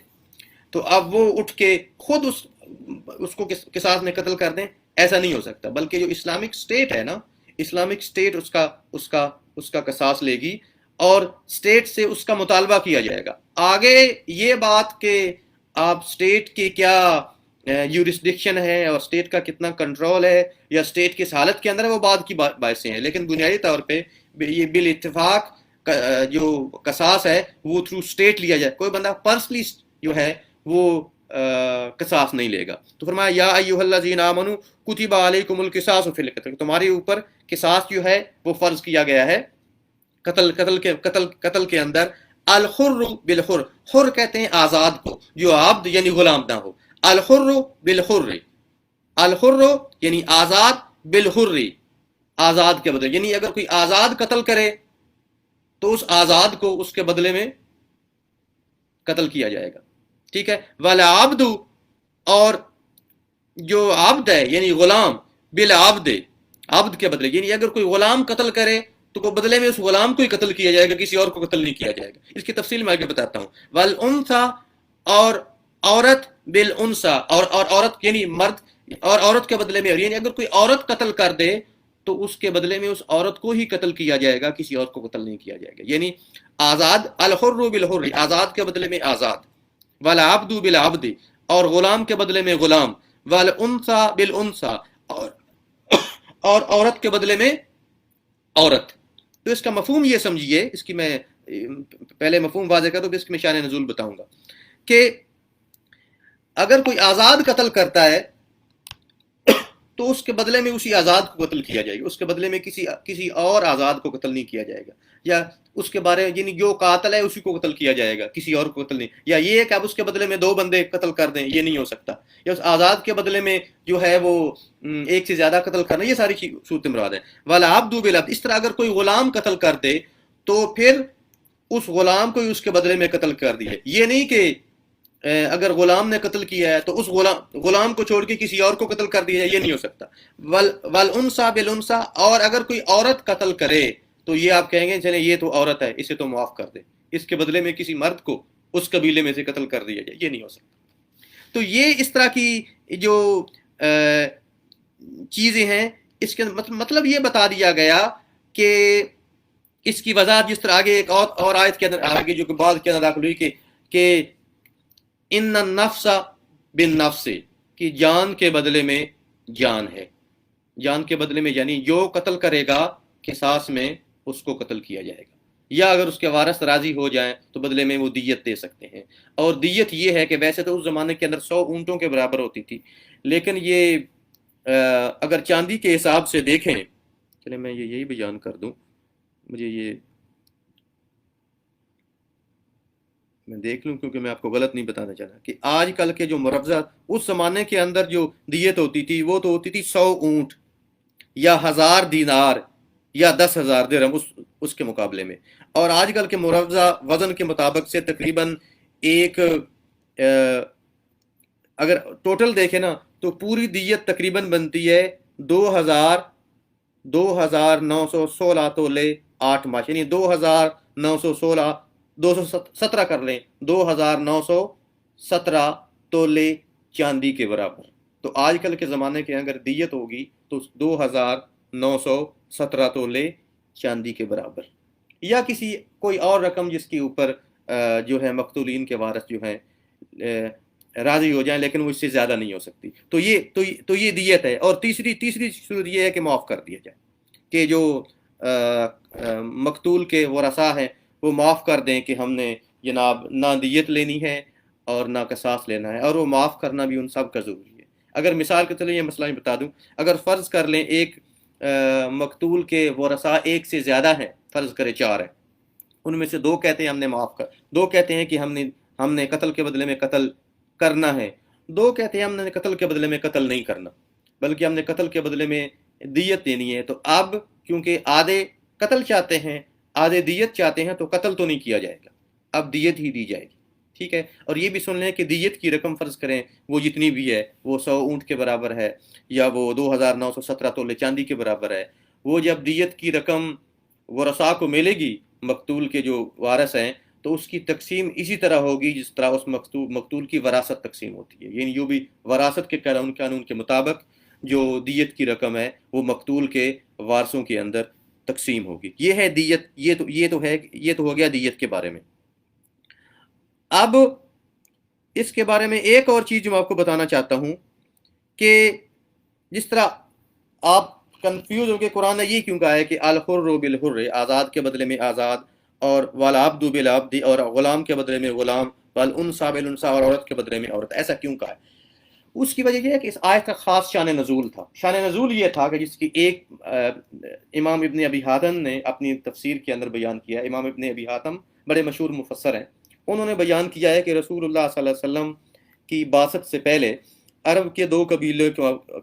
تو اب وہ اٹھ کے خود اس کو قصاص میں قتل کر دیں، ایسا نہیں ہو سکتا. بلکہ جو اسلامک اسٹیٹ ہے نا، اسلامک اسٹیٹ اس کا قصاص لے گی اور اسٹیٹ سے اس کا مطالبہ کیا جائے گا. آگے یہ بات کہ آپ اسٹیٹ کی کیا یورسڈکشن ہے اور اسٹیٹ کا کتنا کنٹرول ہے یا اسٹیٹ کس حالت کے اندر ہے، وہ بات کی باعثیں ہیں. لیکن بنیادی طور پہ یہ بالاتفاق جو قصاص ہے وہ تھرو اسٹیٹ لیا جائے. کوئی بندہ پرسنلی جو ہے وہ قصاص نہیں لے گا. تو فرمایا یا ایھا الذین آمنوا کتب علیکم القصاص فی القتل، تمہارے اوپر قصاص جو ہے وہ فرض کیا گیا ہے قتل کے اندر. الحر بالحر، حر کہتے ہیں آزاد کو، جو عبد یعنی غلام نہ ہو. الحر بالحر، الحر یعنی آزاد، بالحر آزاد کے بدلے. یعنی اگر کوئی آزاد قتل کرے تو اس آزاد کو اس کے بدلے میں قتل کیا جائے گا. ٹھیک ہے. والعبد، اور جو عبد ہے یعنی غلام، بالعبد، عبد کے بدلے. یعنی اگر کوئی غلام قتل کرے تو بدلے میں اس غلام کو ہی قتل کیا جائے گا، کسی اور کو قتل نہیں کیا جائے گا. اس کی تفصیل میں آگے بتاتا ہوں. والانثى، اور عورت، بالانثى، اور عورت یعنی مرد، اور عورت کے بدلے میں. یعنی اگر کوئی عورت قتل کر دے تو اس کے بدلے میں اس عورت کو ہی قتل کیا جائے گا، کسی اور کو قتل نہیں کیا جائے گا. یعنی آزاد، الحر بالحر، آزاد کے بدلے میں آزاد. والعبد بالعبد، اور غلام کے بدلے میں غلام. والانثى بالانثى، اور عورت کے بدلے میں عورت. تو اس کا مفہوم یہ سمجھیے، اس کی میں پہلے مفہوم واضح کر دوں، پھر اس کی میں شان نزول بتاؤں گا کہ اگر کوئی آزاد قتل کرتا ہے تو اس کے بدلے میں اسی آزاد کو قتل کیا جائے گا، اس کے بدلے میں کسی اور آزاد کو قتل نہیں کیا جائے گا. یا اس کے بارے میں یعنی جو قاتل ہے اسی کو قتل کیا جائے گا، کسی اور کو قتل نہیں. یا یہ ہے کہ اب اس کے بدلے میں 2 بندے قتل کر دیں، یہ نہیں ہو سکتا. یا اس آزاد کے بدلے میں جو ہے وہ ایک سے زیادہ قتل کرنا، یہ ساری صورت مراد ہے. والعبد بالعبد، اس طرح اگر کوئی غلام قتل کر دے تو پھر اس غلام کو ہی اس کے بدلے میں قتل کر دیے. یہ نہیں کہ اگر غلام نے قتل کیا ہے تو اس غلام کو چھوڑ کے کسی اور کو قتل کر دیا جائے، یہ نہیں ہو سکتا. والانثى بالانثى، اور اگر کوئی عورت قتل کرے تو یہ آپ کہیں گے چلیں یہ تو عورت ہے، اسے تو معاف کر دے، اس کے بدلے میں کسی مرد کو اس قبیلے میں سے قتل کر دیا جائے، یہ نہیں ہو سکتا. تو یہ اس طرح کی جو چیزیں ہیں، اس کے مطلب یہ بتا دیا گیا کہ اس کی وضاحت جس طرح آگے ایک اور آیت کے اندر آگے جو کہ بعد کے اندر داخل ہوئی کہ ان النفس بالنفس، کہ جان کے بدلے میں جان ہے. جان کے بدلے میں یعنی جو قتل کرے گا قصاص میں اس کو قتل کیا جائے گا. یا اگر اس کے وارث راضی ہو جائیں تو بدلے میں وہ دیت دے سکتے ہیں. اور دیت یہ ہے کہ ویسے تو اس زمانے کے اندر 100 اونٹوں کے برابر ہوتی تھی، لیکن یہ اگر چاندی کے حساب سے دیکھیں، چلے میں یہی بیان کر دوں، مجھے یہ میں دیکھ لوں کیونکہ میں آپ کو غلط نہیں بتانا چاہتا کہ آج کل کے جو مروضہ اس زمانے کے اندر جو دیت ہوتی تھی وہ تو ہوتی تھی 100 اونٹ یا 1000 دینار یا 10,000 درہم اس کے مقابلے میں. اور آج کل کے مروضہ وزن کے مطابق سے تقریباً ایک اگر ٹوٹل دیکھیں نا تو پوری دیت تقریباً بنتی ہے 2916 تولے 8 ماش، یعنی 2916 217 کر لیں، 2917 تولے چاندی کے برابر. تو آج کل کے زمانے کے اگر دیت ہوگی تو 2917 تولے چاندی کے برابر، یا کسی کوئی اور رقم جس کے اوپر جو ہے مقتولین کے وارث جو ہیں راضی ہو جائیں، لیکن وہ اس سے زیادہ نہیں ہو سکتی. تو یہ دیت ہے. اور تیسری صورت یہ ہے کہ معاف کر دیا جائے، کہ جو مقتول کے ورثاء ہیں وہ معاف کر دیں کہ ہم نے جناب نہ دیت لینی ہے اور نہ قصاص لینا ہے. اور وہ معاف کرنا بھی ان سب کا ضروری ہے. اگر مثال کے طور یہ مسئلہ میں بتا دوں، اگر فرض کر لیں ایک مقتول کے ورثاء ایک سے زیادہ ہیں، فرض کرے 4 ہیں، ان میں سے 2 کہتے ہیں ہم نے معاف کر، 2 کہتے ہیں کہ ہم نے قتل کے بدلے میں قتل کرنا ہے، 2 کہتے ہیں ہم نے قتل کے بدلے میں قتل نہیں کرنا بلکہ ہم نے قتل کے بدلے میں دیت دینی ہے. تو اب کیونکہ آدھے قتل چاہتے ہیں آدھے دیت چاہتے ہیں تو قتل تو نہیں کیا جائے گا، اب دیت ہی دی جائے گی. ٹھیک ہے. اور یہ بھی سن لیں کہ دیت کی رقم فرض کریں وہ جتنی بھی ہے، وہ 100 اونٹ کے برابر ہے یا وہ 2917 تولے چاندی کے برابر ہے، وہ جب دیت کی رقم ورثاء کو ملے گی مقتول کے جو وارث ہیں تو اس کی تقسیم اسی طرح ہوگی جس طرح اس مقتول کی وراثت تقسیم ہوتی ہے، یعنی جو بھی وراثت کے قانون کے مطابق جو دیت کی رقم ہے وہ مقتول کے وارثوں کے اندر تقسیم ہوگی۔ یہ ہے دیت، یہ تو ہو گیا دیت کے بارے میں۔ اب اس کے بارے میں ایک اور چیز جو میں آپ کو بتانا چاہتا ہوں کہ جس طرح آپ کنفیوز ہو کے قرآن نے یہ کیوں کہا ہے کہ الحر بالحر، آزاد کے بدلے میں آزاد، اور والعبد بالعبد، اور غلام کے بدلے میں غلام، والانثى بالانثى، اور عورت کے بدلے میں عورت، ایسا کیوں کہا ہے؟ اس کی وجہ یہ ہے کہ اس آیت کا خاص شان نزول تھا۔ شان نزول یہ تھا کہ جس کی ایک امام ابن ابی حاتم نے اپنی تفسیر کے اندر بیان کیا ہے۔ امام ابن ابی حاتم بڑے مشہور مفسر ہیں، انہوں نے بیان کیا ہے کہ رسول اللہ صلی اللہ علیہ وسلم کی بعثت سے پہلے عرب کے دو قبیلے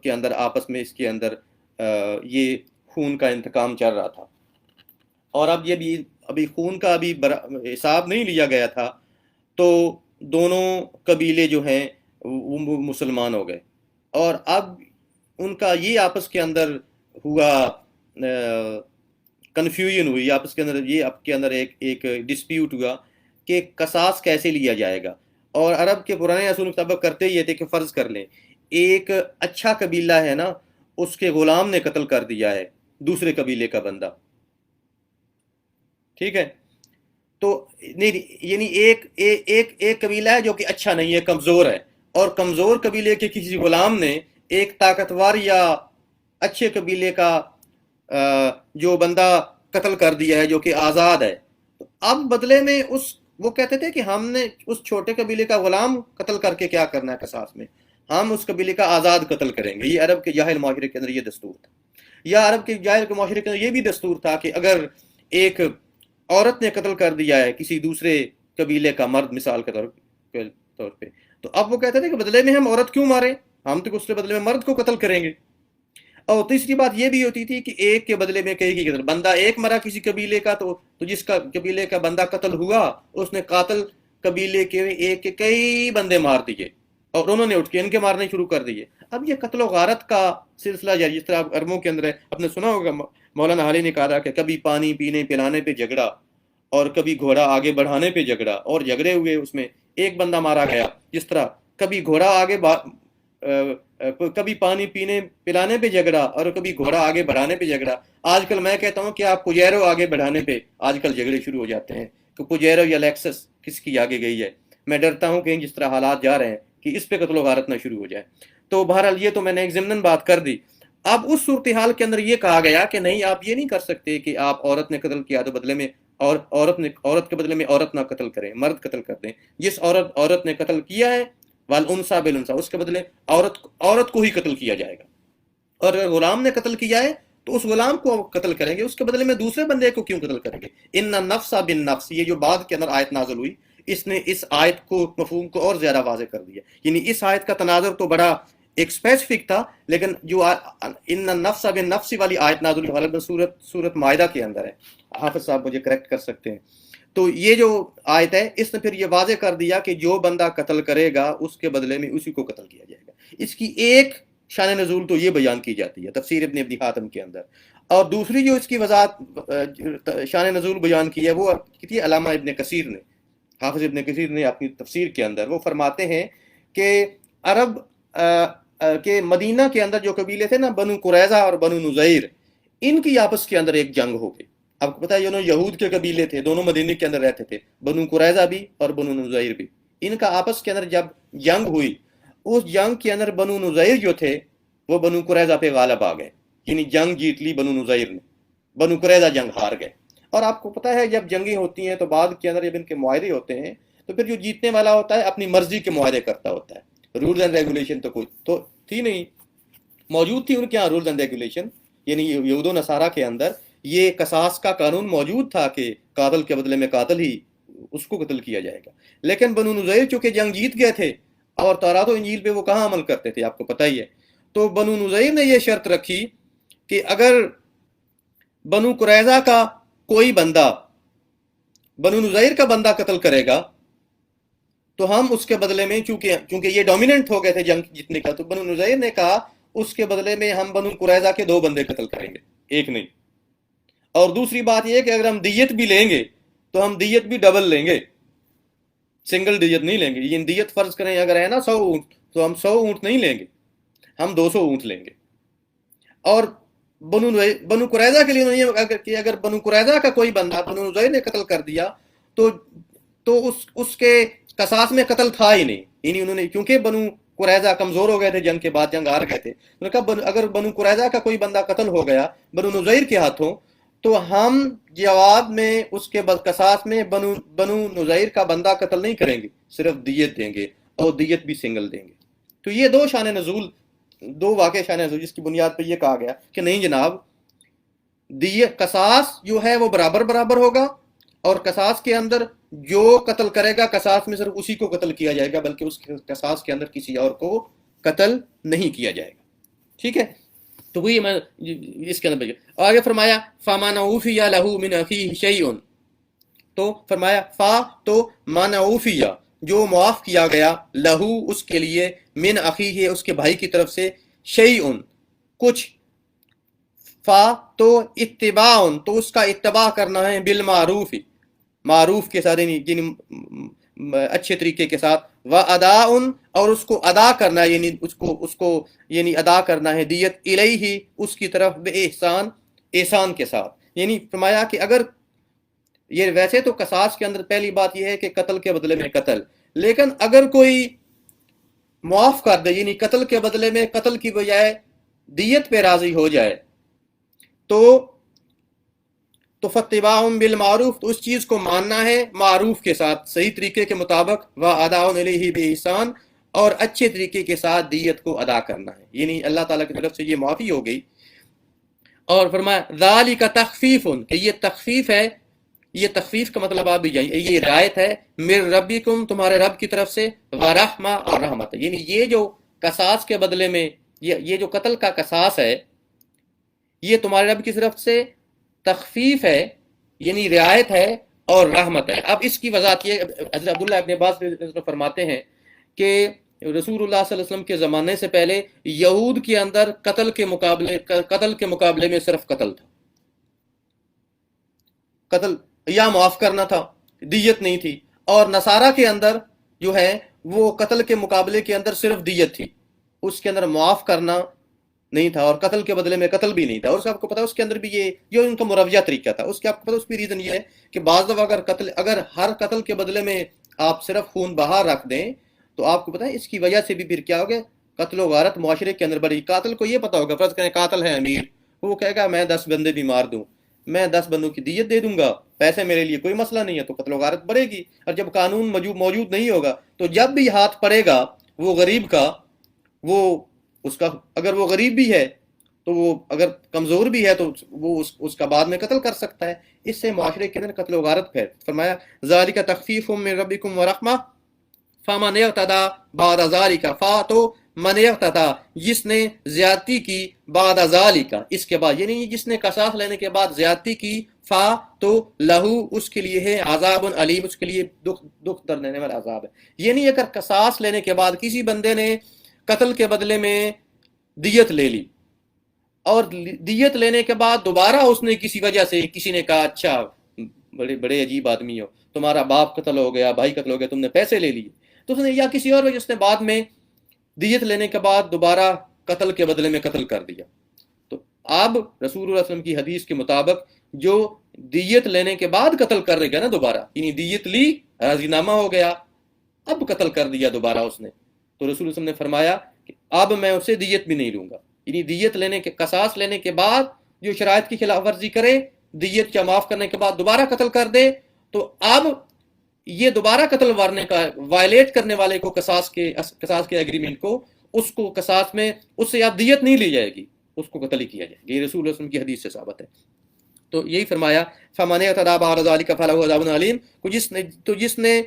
کے اندر آپس میں اس کے اندر یہ خون کا انتقام چل رہا تھا، اور اب یہ بھی ابھی خون کا ابھی حساب نہیں لیا گیا تھا، تو دونوں قبیلے جو ہیں وہ مسلمان ہو گئے، اور اب ان کا یہ آپس کے اندر ہوا کنفیوژن ہوئی، آپس کے اندر یہ آپ کے اندر ایک ڈسپیوٹ ہوا کہ قصاص کیسے لیا جائے گا۔ اور عرب کے پرانے اصول مطابق کرتے یہ تھے کہ فرض کر لیں ایک اچھا قبیلہ ہے نا، اس کے غلام نے قتل کر دیا ہے دوسرے قبیلے کا بندہ، ٹھیک ہے، تو یعنی ایک قبیلہ ہے جو کہ اچھا نہیں ہے، کمزور ہے، اور کمزور قبیلے کے کسی غلام نے ایک طاقتور یا اچھے قبیلے کا جو بندہ قتل کر دیا ہے جو کہ آزاد ہے، تو اب بدلے میں وہ کہتے تھے کہ ہم نے اس چھوٹے قبیلے کا غلام قتل کر کے کیا کرنا ہے، قصاص میں ہم اس قبیلے کا آزاد قتل کریں گے۔ یہ عرب کے جاہل معاشرے کے اندر یہ دستور تھا، یا عرب کے جاہل کے معاشرے کے اندر یہ بھی دستور تھا کہ اگر ایک عورت نے قتل کر دیا ہے کسی دوسرے قبیلے کا مرد مثال کے طور پہ، تو اب وہ کہتے تھے کہ بدلے میں ہم عورت کیوں ماریں، ہم تو اس کے بدلے میں مرد کو قتل کریں گے۔ اور تیسری بات یہ بھی ہوتی تھی کہ ایک کے بدلے میں کئی کی قتل، بندہ ایک مرا کسی قبیلے کا تو جس کا قبیلے کا بندہ قتل ہوا اس نے قاتل قبیلے کے ایک کے کئی بندے مار دیے، اور انہوں نے اٹھ کے ان کے مارنے شروع کر دیے۔ اب یہ قتل و غارت کا سلسلہ جاری، جس طرح عربوں کے اندر ہے، آپ نے سنا ہوگا مولانا حالی نے کہا تھا کہ کبھی پانی پینے پلانے پہ جھگڑا، اور کبھی گھوڑا آگے بڑھانے پہ جھگڑا، اور جھگڑے ہوئے اس میں ایک بندہ مارا گیا۔ جس طرح کبھی گھوڑا آگے کبھی پانی پینے پلانے پہ جھگڑا، اور کبھی گھوڑا آگے بڑھانے پہ جھگڑا۔ آج کل میں کہتا ہوں کہ آپ پجیرو آگے بڑھانے پہ آج کل جھگڑے شروع ہو جاتے ہیں کہ پجیرو یا لیکسس کس کی آگے گئی ہے۔ میں ڈرتا ہوں کہ جس طرح حالات جا رہے ہیں کہ اس پہ قتل و غارت نہ شروع ہو جائے۔ تو بہرحال یہ تو میں نے ایک ضمناً بات کر دی۔ اب اس صورتحال کے اندر یہ کہا گیا کہ نہیں، آپ یہ نہیں کر سکتے کہ آپ عورت نے قتل کیا تو بدلے میں اور عورت کے بدلے میں عورت نہ قتل کریں، مرد قتل کر دیں۔ جس عورت نے قتل کیا ہے والانثى بالانثى، اس کے بدلے عورت کو ہی قتل کیا جائے گا، اور اگر غلام نے قتل کیا ہے تو اس غلام کو قتل کریں گے، اس کے بدلے میں دوسرے بندے کو کیوں قتل کریں گے؟ ان النفس بالنفس، یہ جو بعد کے اندر آیت نازل ہوئی، اس نے اس آیت کو مفہوم کو اور زیادہ واضح کر دیا۔ یعنی اس آیت کا تناظر تو بڑا ایک اسپیسیفک تھا، لیکن جو ان النفس بالنفس والی آیت نازل ہوئی سورت مائدہ کے اندر ہے، حافظ صاحب مجھے کریکٹ کر سکتے ہیں، تو یہ جو آیت ہے اس نے پھر یہ واضح کر دیا کہ جو بندہ قتل کرے گا اس کے بدلے میں اسی کو قتل کیا جائے گا۔ اس کی ایک شان نزول تو یہ بیان کی جاتی ہے تفسیر ابن ابی حاتم کے اندر، اور دوسری جو اس کی وضاحت شان نزول بیان کی ہے وہ کی علامہ ابن کثیر نے، حافظ ابن کثیر نے اپنی تفسیر کے اندر وہ فرماتے ہیں کہ عرب کے مدینہ کے اندر جو قبیلے تھے نا، بنو قریظہ اور بنو نذیر، ان کی آپس کے اندر ایک جنگ ہو گئی۔ آپ کو پتا ہے یہود کے قبیلے تھے، دونوں مدینے کے اندر رہتے تھے، بنو قریظہ بھی اور بنو نذیر بھی، ان کا آپس کے اندر جب جنگ ہوئی، اس جنگ کے اندر بنو نذیر جو تھے وہ بنو قریظہ پہ غالب آ گئے، یعنی جنگ جیت لی بنو نذیر نے، بنو قریظہ جنگ ہار گئے۔ اور آپ کو پتا ہے جب جنگیں ہوتی ہیں تو بعد کے اندر جب ان کے معاہدے ہوتے ہیں تو پھر جو جیتنے والا ہوتا ہے اپنی مرضی کے معاہدے کرتا ہوتا ہے، رولز اینڈ ریگولیشن تو کوئی تو تھی نہیں، موجود تھی ان کے یہاں رولز اینڈ ریگولیشن، یعنی یہود و نصارہ کے اندر یہ قصاص کا قانون موجود تھا کہ قاتل کے بدلے میں قاتل ہی اس کو قتل کیا جائے گا۔ لیکن بنو نذیر چونکہ جنگ جیت گئے تھے اور تورات و انجیل پہ وہ کہاں عمل کرتے تھے آپ کو پتہ ہی ہے، تو بنو نذیر نے یہ شرط رکھی کہ اگر بنو قریظہ کا کوئی بندہ بنو نذیر کا بندہ قتل کرے گا تو ہم اس کے بدلے میں چونکہ یہ ڈومیننٹ ہو گئے تھے جنگ جیتنے کا، تو بنو نذیر نے کہا اس کے بدلے میں ہم بنو قریظہ کے 2 بندے قتل کریں گے، ایک نہیں۔ اور دوسری بات یہ ہے کہ اگر ہم دیت بھی لیں گے تو ہم دیت بھی ڈبل لیں گے، سنگل دیت نہیں لیں گے. یہ دیت فرض کریں اگر ہے نا 100 اونٹ، تو ہم 100 اونٹ نہیں لیں گے، ہم 200 اونٹ لیں گے. اور بنو قریظہ کے لیے نہیں، اگر بنو قریظہ کا کوئی بندہ بنو نذیر نے قتل کر دیا تو اس کے قصاص میں قتل تھا ہی نہیں. یعنی انہوں نے، کیونکہ بنو قریظہ کمزور ہو گئے تھے، جنگ کے بعد جنگ ہار گئے تھے، انہوں نے کہا اگر بنو قریظہ کا کوئی بندہ قتل ہو گیا بنو نذیر کے ہاتھوں، تو ہم جواب میں اس کے قصاص میں بنو نذیر کا بندہ قتل نہیں کریں گے، صرف دیت دیں گے، اور دیت بھی سنگل دیں گے. تو یہ دو واقع شان نزول جس کی بنیاد پہ یہ کہا گیا کہ نہیں جناب، دیت قصاص جو ہے وہ برابر ہوگا، اور قصاص کے اندر جو قتل کرے گا قصاص میں صرف اسی کو قتل کیا جائے گا، بلکہ اس قصاص کے اندر کسی اور کو قتل نہیں کیا جائے گا. ٹھیک ہے، تو وہی میں اس کے اندر آگے فرمایا فَمَنْ عُوفِيَ لَهُ مِنْ أَخِيهِ شَيْءٌ، تو فرمایا فا تو مَنْ عُوفِيَ جو معاف کیا گیا، لہو اس کے لیے، من اخیہ اس کے بھائی کی طرف سے، شیئن کچھ، فا تو اتباع تو اس کا اتباع کرنا ہے، بالمعروف معروف کے ساتھ، یعنی اچھے طریقے کے ساتھ، و ادا اور اس کو ادا کرنا ہے، یعنی اس کو یعنی ادا کرنا ہے، دیت الیہ اس کی طرف، بے احسان کے ساتھ. یعنی فرمایا کہ اگر یہ ویسے تو قصاص کے اندر پہلی بات یہ ہے کہ قتل کے بدلے میں قتل، لیکن اگر کوئی معاف کر دے، یعنی قتل کے بدلے میں قتل کی بجائے دیت پہ راضی ہو جائے، تو فاتباع بالمعروف، تو اس چیز کو ماننا ہے معروف کے ساتھ، صحیح طریقے کے مطابق، و اداء الیہ بإحسان اور اچھے طریقے کے ساتھ دیت کو ادا کرنا ہے. یعنی اللہ تعالیٰ کی طرف سے یہ معافی ہو گئی. اور فرمایا ذالک تخفیف، کہ یہ تخفیف ہے، یہ تخفیف کا مطلب آپ بھی جائیں، یہ رعایت ہے، من ربکم تمہارے رب کی طرف سے، ورحمہ اور رحمت. یعنی یہ جو قصاص کے بدلے میں یہ جو قتل کا قصاص ہے، یہ تمہارے رب کی طرف سے تخفیف ہے، یعنی رعایت ہے اور رحمت ہے. اب اس کی وضاحت یہ حضرت عبداللہ ابن عباس فرماتے ہیں کہ رسول اللہ صلی اللہ علیہ وسلم کے زمانے سے پہلے یہود کے اندر قتل کے مقابلے میں صرف قتل تھا، قتل یا معاف کرنا تھا، دیت نہیں تھی. اور نصارہ کے اندر جو ہے وہ قتل کے مقابلے کے اندر صرف دیت تھی، اس کے اندر معاف کرنا نہیں تھا، اور قتل کے بدلے میں قتل بھی نہیں تھا. اور آپ کو پتا اس کے اندر بھی یہ جو ان کا مرویہ طریقہ تھا، اس کے آپ کو پتا اس کی ریزن یہ ہے کہ بعض دفعہ اگر ہر قتل کے بدلے میں آپ صرف خون بہا رکھ دیں، تو آپ کو پتا ہے اس کی وجہ سے بھی پھر کیا ہوگا، قتل و غارت معاشرے کے اندر بڑی. قاتل کو یہ پتا ہوگا، فرض کریں قاتل ہے امیر، وہ کہے گا میں 10 بندے بھی مار دوں، میں 10 بندوں کی دیت دے دوں گا، پیسے میرے لیے کوئی مسئلہ نہیں ہے، تو قتل و غارت بڑھے گی. اور جب قانون موجود نہیں ہوگا، تو جب بھی ہاتھ پڑے گا وہ غریب کا، اگر وہ غریب بھی ہے تو وہ اگر کمزور بھی ہے تو وہ اس کا بعد میں قتل کر سکتا ہے. اس سے معاشرے کے اندر قتل و غارت پھیل. فرمایا ذالک تخفیف من ربکم ورحمہ فمن اعتدی بعد ذالک، فا تو من اعتدی جس نے زیادتی کی، بعد ذالک اس کے بعد، یعنی جس نے قصاص لینے کے بعد زیادتی کی، فا تو لہو اس کے لیے ہے عذاب علیم، اس کے لیے دکھ درد دینے والا عذاب ہے. یعنی اگر قصاص لینے کے بعد کسی بندے نے قتل کے بدلے میں دیت لے لی، اور دیت لینے کے بعد دوبارہ اس نے کسی وجہ سے، کسی نے کہا اچھا بڑے عجیب آدمی ہو، تمہارا باپ قتل ہو گیا، بھائی قتل ہو گیا، تم نے پیسے لے لیے، تو اس نے یا کسی اور وجہ اس نے بعد میں دیت لینے کے بعد دوبارہ قتل کے بدلے میں قتل کر دیا، تو اب رسول اللہ صلی اللہ علیہ وسلم کی حدیث کے مطابق جو دیت لینے کے بعد قتل کر گیا نا دوبارہ، یعنی دیت لی، راضی نامہ ہو گیا، اب قتل کر دیا دوبارہ اس نے، تو رسول اللہ صلی اللہ علیہ وسلم نے فرمایا کہ اب میں اسے دیت بھی نہیں لوں گا. یعنی دیت لینے کے، قصاص لینے کے بعد جو شرائط کی خلاف ورزی کرے، دیت کا معاف کرنے کے بعد دوبارہ قتل کر دے، تو اب یہ دوبارہ قتل وارنے کا وائلیٹ کرنے والے کو قصاص کے ایگریمنٹ کو، اس کو قصاص میں اس سے اب دیت نہیں لی جائے گی، اس کو قتل ہی کیا جائے گا. یہ رسول اللہ صلی اللہ علیہ وسلم کی حدیث سے ثابت ہے. تو یہی فرمایا فمن اعتدی بعد ذلک فلہ عذاب علیم، جس نے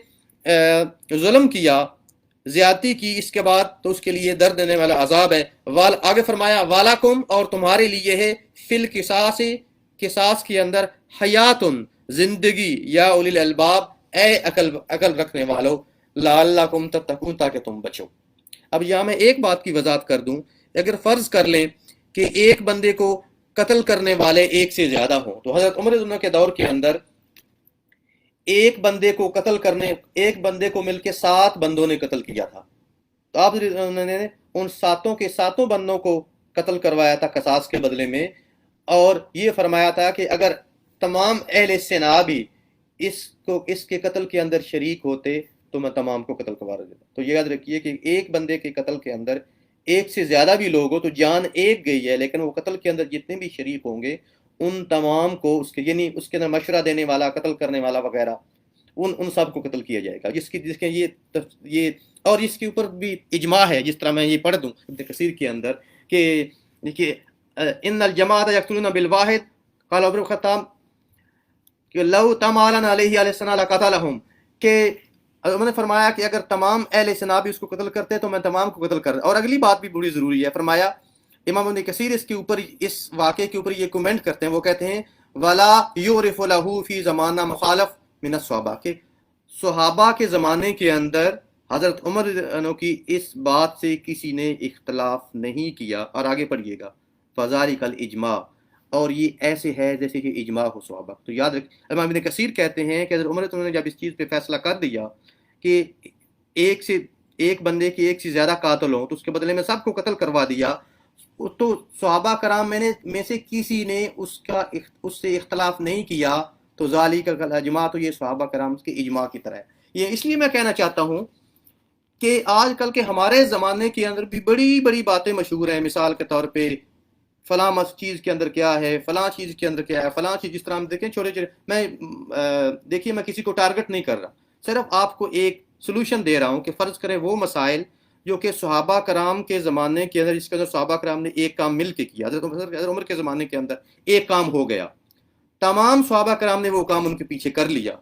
ظلم کیا، زیادتی کی اس کے بعد، تو اس کے لیے درد دینے والا عذاب ہے. آگے فرمایا وَلَكُمْ اور تمہارے لیے ہے، فی القصاص قصاص کے اندر، حیات زندگی، یا اولی الالباب اے عقل رکھنے والو، لعلکم تتقون تاکہ تم بچو. اب یہاں میں ایک بات کی وضاحت کر دوں، اگر فرض کر لیں کہ ایک بندے کو قتل کرنے والے ایک سے زیادہ ہوں. تو حضرت عمر رضی اللہ عنہ کے دور کے اندر ایک بندے کو قتل کرنے، ایک بندے کو مل کے 7 بندوں نے قتل کیا تھا. تو آپ نے ان 7 بندوں کو قتل کروایا تھا قصاص کے بدلے میں، اور یہ فرمایا تھا کہ اگر تمام اہل سنا بھی اس کے قتل کے اندر شریک ہوتے تو میں تمام کو قتل کروا دیتا. تو یہ یاد رکھیے کہ ایک بندے کے قتل کے اندر ایک سے زیادہ بھی لوگ ہو تو جان ایک گئی ہے، لیکن وہ قتل کے اندر جتنے بھی شریک ہوں گے ان تمام کو یعنی اس کے اندر مشورہ دینے والا، قتل کرنے والا وغیرہ، ان سب کو قتل کیا جائے گا. جس کے یہ اور اس کے اوپر بھی اجماع ہے. جس طرح میں یہ پڑھ دوں ابن کثیر کے اندر کہ دیکھیے ان الجماعت یقتلون بالواحد قال عمر الخطاب کہ لو تمالن علیہ السلام لقتلہم، کہ انہوں نے فرمایا کہ اگر تمام اہل سنا بھی اس کو قتل کرتے تو میں تمام کو قتل کر. اور اگلی بات بھی بڑی ضروری ہے. فرمایا امام ابن کثیر اس کے اوپر، اس واقعے کے اوپر یہ کمنٹ کرتے ہیں. وہ کہتے ہیں ولا یعرف له فی زمانہ مخالف من الصحابہ، کہ صحابہ کے زمانے کے اندر حضرت عمر کی اس بات سے کسی نے اختلاف نہیں کیا. اور آگے پڑھیے گا فذالک الاجماع، اور یہ ایسے ہے جیسے کہ اجماع ہو صحابہ. تو یاد رکھ، امام ابن کثیر کہتے ہیں کہ حضرت عمر نے جب اس چیز پہ فیصلہ کر دیا کہ ایک بندے کی ایک سے زیادہ قاتل ہوں تو اس کے بدلے میں سب کو قتل کروا دیا، تو صحابہ کرام میں سے کسی نے اس سے اختلاف نہیں کیا. تو ذالک الاجماع، تو یہ صحابہ کرام کے اجماع کی طرح ہے. یہ اس لیے میں کہنا چاہتا ہوں کہ آج کل کے ہمارے زمانے کے اندر بھی بڑی بڑی باتیں مشہور ہیں. مثال کے طور پہ فلاں چیز کے اندر کیا ہے، فلاں چیز کے اندر کیا ہے، فلاں چیز. جس طرح ہم دیکھیں چھوٹے دیکھیے میں کسی کو ٹارگٹ نہیں کر رہا، صرف آپ کو ایک سلوشن دے رہا ہوں کہ فرض کریں وہ مسائل جو کہ صحابہ کرام کے زمانے کے اندر، جس کے اندر صحابہ کرام نے ایک کام مل کے کیا. حضرت عمر کے زمانے کے اندر ایک کام ہو گیا، تمام صحابہ کرام نے وہ کام ان کے پیچھے کر لیا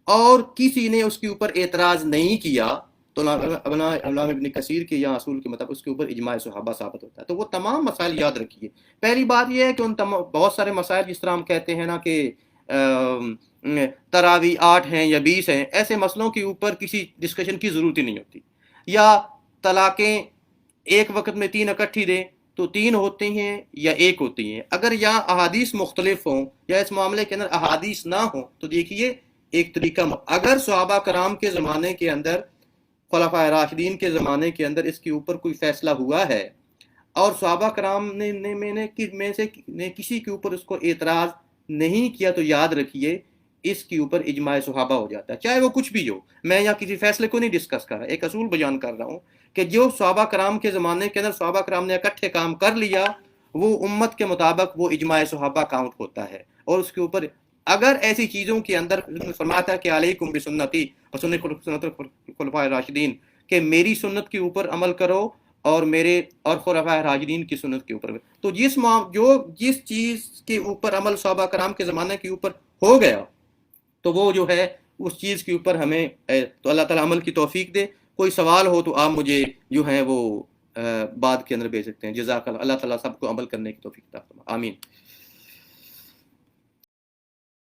اور کسی نے اس کے اوپر اعتراض نہیں کیا، تو علامہ ابن کثیر کے یا اصول کے مطابق اس کے اوپر اجماع صحابہ ثابت ہوتا ہے. تو وہ تمام مسائل یاد رکھیے. پہلی بات یہ ہے کہ ان بہت سارے مسائل، جس طرح ہم کہتے ہیں نا کہ تراوی 8 ہیں یا 20 ہیں، ایسے مسئلوں کے اوپر کسی ڈسکشن کی ضرورت ہی نہیں ہوتی. یا طلاقیں ایک وقت میں 3 اکٹھی دیں تو 3 ہوتی ہیں یا 1 ہوتی ہیں. اگر یہاں احادیث مختلف ہوں یا اس معاملے کے اندر احادیث نہ ہوں تو دیکھیے ایک طریقہ، اگر صحابہ کرام کے زمانے کے اندر، خلفائے راشدین کے زمانے کے اندر اس کے اوپر کوئی فیصلہ ہوا ہے اور صحابہ کرام میں سے کسی کے اوپر اس کو اعتراض نہیں کیا، تو یاد رکھیے اس کے اوپر اجماع صحابہ ہو جاتا ہے، چاہے وہ کچھ بھی ہو. میں یہاں کسی فیصلے کو نہیں ڈسکس کر رہا، ایک اصول بیان کر رہا ہوں کہ جو صحابہ کرام کے زمانے کے اندر صحابہ کرام نے اکٹھے کام کر لیا، وہ امت کے مطابق وہ اجماع صحابہ کاؤنٹ ہوتا ہے. اور اس کے اوپر اگر ایسی چیزوں کے اندر فرماتا ہے کہ علیکم بسنتی و سنت الخلفاء الراشدین، کہ میری سنت کے اوپر عمل کرو اور میرے اور خلفاء راشدین کی سنت کے اوپر. تو جس چیز کے اوپر عمل صحابہ کرام کے زمانے کے اوپر ہو گیا تو وہ جو ہے اس چیز کے اوپر ہمیں تو اللہ تعالیٰ عمل کی توفیق دے. کوئی سوال ہو تو آپ مجھے جو ہے وہ بعد کے اندر بھیج سکتے ہیں. جزاک اللہ تعالیٰ سب کو عمل کرنے کی توفیق عطا فرمائے. آمین.